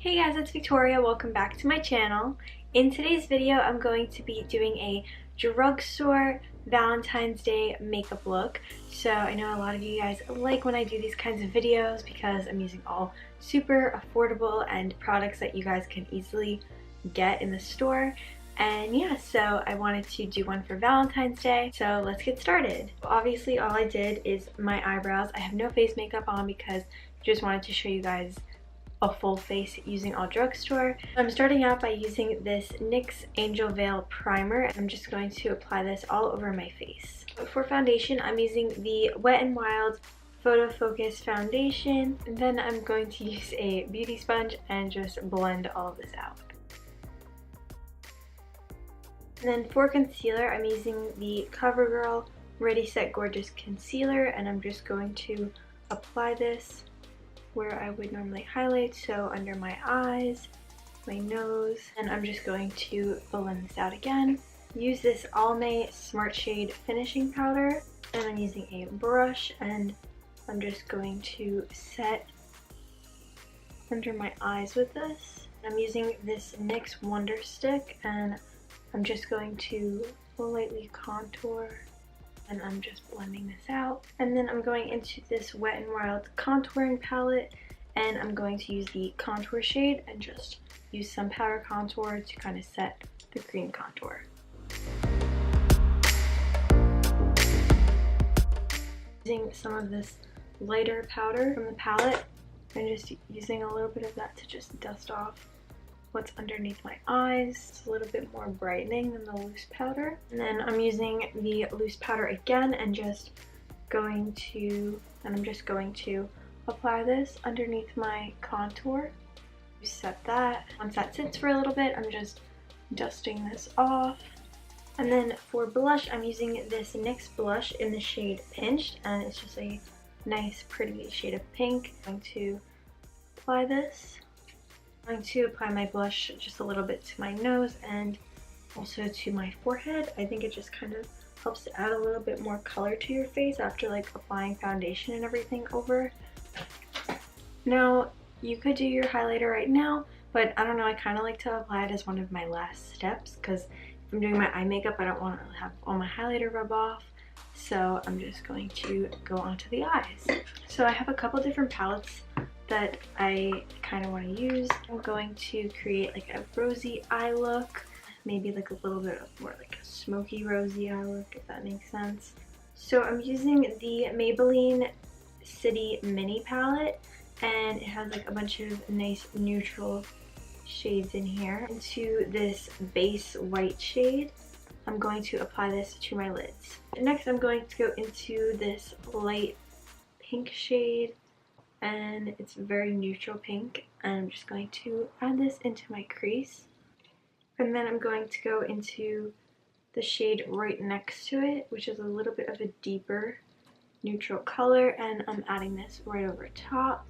Hey guys, it's Victoria. Welcome back to my channel. In today's video, I'm going to be doing a drugstore Valentine's Day makeup look. So I know a lot of you guys like when I do these kinds of videos because I'm using all super affordable and products that you guys can easily get in the store. And yeah, so I wanted to do one for Valentine's Day, so let's get started. Obviously, all I did is my eyebrows. I have no face makeup on because I just wanted to show you guys a full face using all drugstore. I'm starting out by using this NYX Angel Veil primer. I'm just going to apply this all over my face. For foundation, I'm using the Wet n Wild Photo Focus foundation, and then I'm going to use a beauty sponge and just blend all of this out. And then for concealer, I'm using the CoverGirl Ready Set Gorgeous Concealer, and I'm just going to apply this where I would normally highlight, so under my eyes, my nose, and I'm just going to blend this out again. Use this Almay Smart Shade Finishing Powder, and I'm using a brush, and I'm just going to set under my eyes with this. I'm using this NYX Wonder Stick, and I'm just going to lightly contour, and I'm just blending this out. And then I'm going into this Wet n Wild contouring palette, and I'm going to use the contour shade and just use some powder contour to kind of set the cream contour. Using some of this lighter powder from the palette and just using a little bit of that to just dust off what's underneath my eyes. It's a little bit more brightening than the loose powder. And then I'm using the loose powder again and I'm just going to apply this underneath my contour. Set that. Once that sits for a little bit, I'm just dusting this off. And then for blush, I'm using this NYX blush in the shade Pinched, and it's just a nice pretty shade of pink. I'm going to apply this. I'm going to apply my blush just a little bit to my nose and also to my forehead. I think it just kind of helps to add a little bit more color to your face after like applying foundation and everything over. Now, you could do your highlighter right now, but I don't know, I kind of like to apply it as one of my last steps because if I'm doing my eye makeup, I don't want to have all my highlighter rub off. So I'm just going to go onto the eyes. So I have a couple different palettes that I kind of want to use. I'm going to create like a rosy eye look, maybe like a little bit of more like a smoky rosy eye look, if that makes sense. So I'm using the Maybelline City Mini palette, and it has like a bunch of nice neutral shades in here. Into this base white shade, I'm going to apply this to my lids. Next, I'm going to go into this light pink shade, and it's very neutral pink, and I'm just going to add this into my crease. And then I'm going to go into the shade right next to it, which is a little bit of a deeper neutral color, and I'm adding this right over top.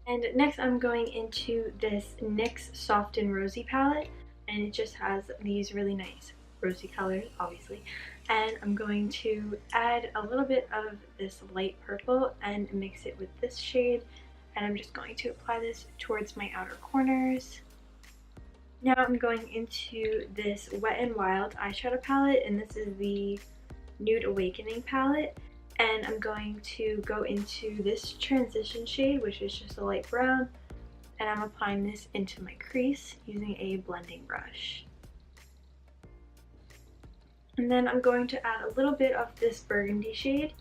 And next I'm going into this NYX Soft and Rosy palette, and it just has these really nice rosy colors, obviously. And I'm going to add a little bit of this light purple and mix it with this shade, and I'm just going to apply this towards my outer corners. Now I'm going into this Wet n Wild eyeshadow palette, and this is the Nude Awakening palette. And I'm going to go into this transition shade, which is just a light brown, and I'm applying this into my crease using a blending brush. And then I'm going to add a little bit of this burgundy shade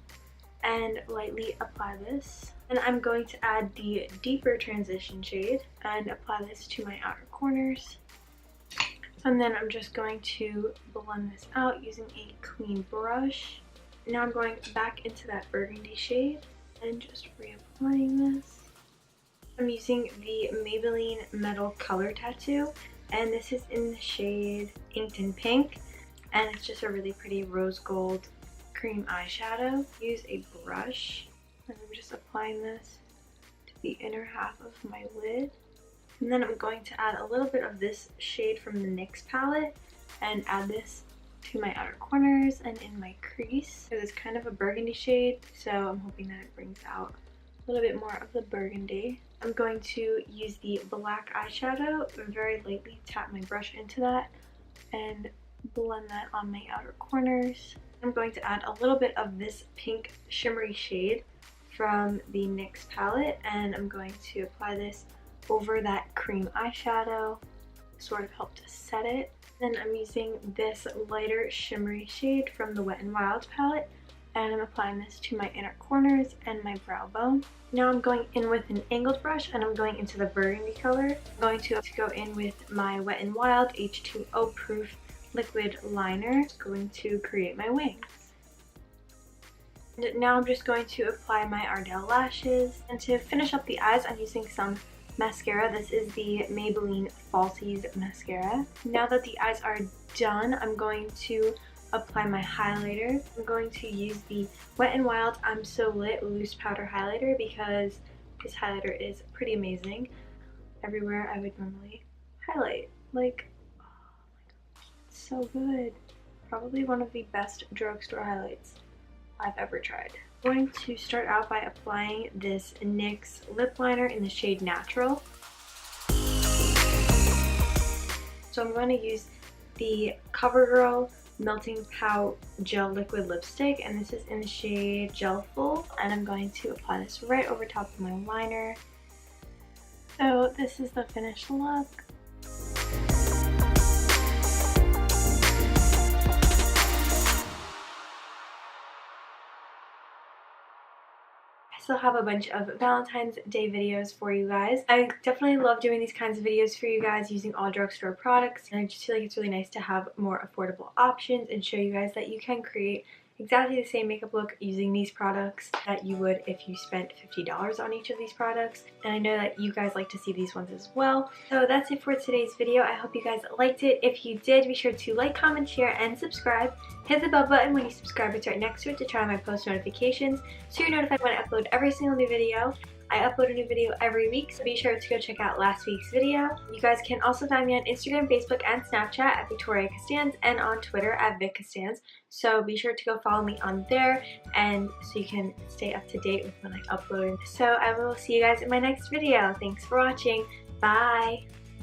and lightly apply this. And I'm going to add the deeper transition shade and apply this to my outer corners. And then I'm just going to blend this out using a clean brush. Now I'm going back into that burgundy shade and just reapplying this. I'm using the Maybelline Metal Color Tattoo, and this is in the shade Inked in Pink, and it's just a really pretty rose gold cream eyeshadow. Use a brush, and I'm just applying this to the inner half of my lid. And then I'm going to add a little bit of this shade from the NYX palette and add this to my outer corners and in my crease. So it's kind of a burgundy shade, so I'm hoping that it brings out a little bit more of the burgundy. I'm going to use the black eyeshadow, very lightly tap my brush into that and blend that on my outer corners. I'm going to add a little bit of this pink shimmery shade from the NYX palette, and I'm going to apply this over that cream eyeshadow, sort of help to set it. Then I'm using this lighter shimmery shade from the Wet n Wild palette, and I'm applying this to my inner corners and my brow bone. Now I'm going in with an angled brush, and I'm going into the burgundy color. I'm going to go in with my Wet n Wild H2O proof liquid liner. Going to create my wings. And now I'm just going to apply my Ardell lashes. And to finish up the eyes, I'm using some mascara. This is the Maybelline Falsies mascara. Now that the eyes are done, I'm going to apply my highlighter. I'm going to use the Wet n Wild I'm So Lit loose powder highlighter because this highlighter is pretty amazing. Everywhere I would normally highlight. Like, oh my gosh, it's so good. Probably one of the best drugstore highlights I've ever tried. I'm going to start out by applying this NYX lip liner in the shade Natural. So I'm going to use the CoverGirl Melting Pout Gel Liquid Lipstick, and this is in the shade Gelful, and I'm going to apply this right over top of my liner. So this is the finished look. I still have a bunch of Valentine's Day videos for you guys. I definitely love doing these kinds of videos for you guys using all drugstore products, and I just feel like it's really nice to have more affordable options and show you guys that you can create exactly the same makeup look using these products that you would if you spent $50 on each of these products. And I know that you guys like to see these ones as well. So that's it for today's video. I hope you guys liked it. If you did, be sure to like, comment, share, and subscribe. Hit the bell button when you subscribe. It's right next to it to turn on my post notifications so you're notified when I upload every single new video. I upload a new video every week, so be sure to go check out last week's video. You guys can also find me on Instagram, Facebook, and Snapchat at Victoria Costanz, and on Twitter at Vic Costanz. So be sure to go follow me on there, and so you can stay up to date with when I upload. So I will see you guys in my next video. Thanks for watching. Bye!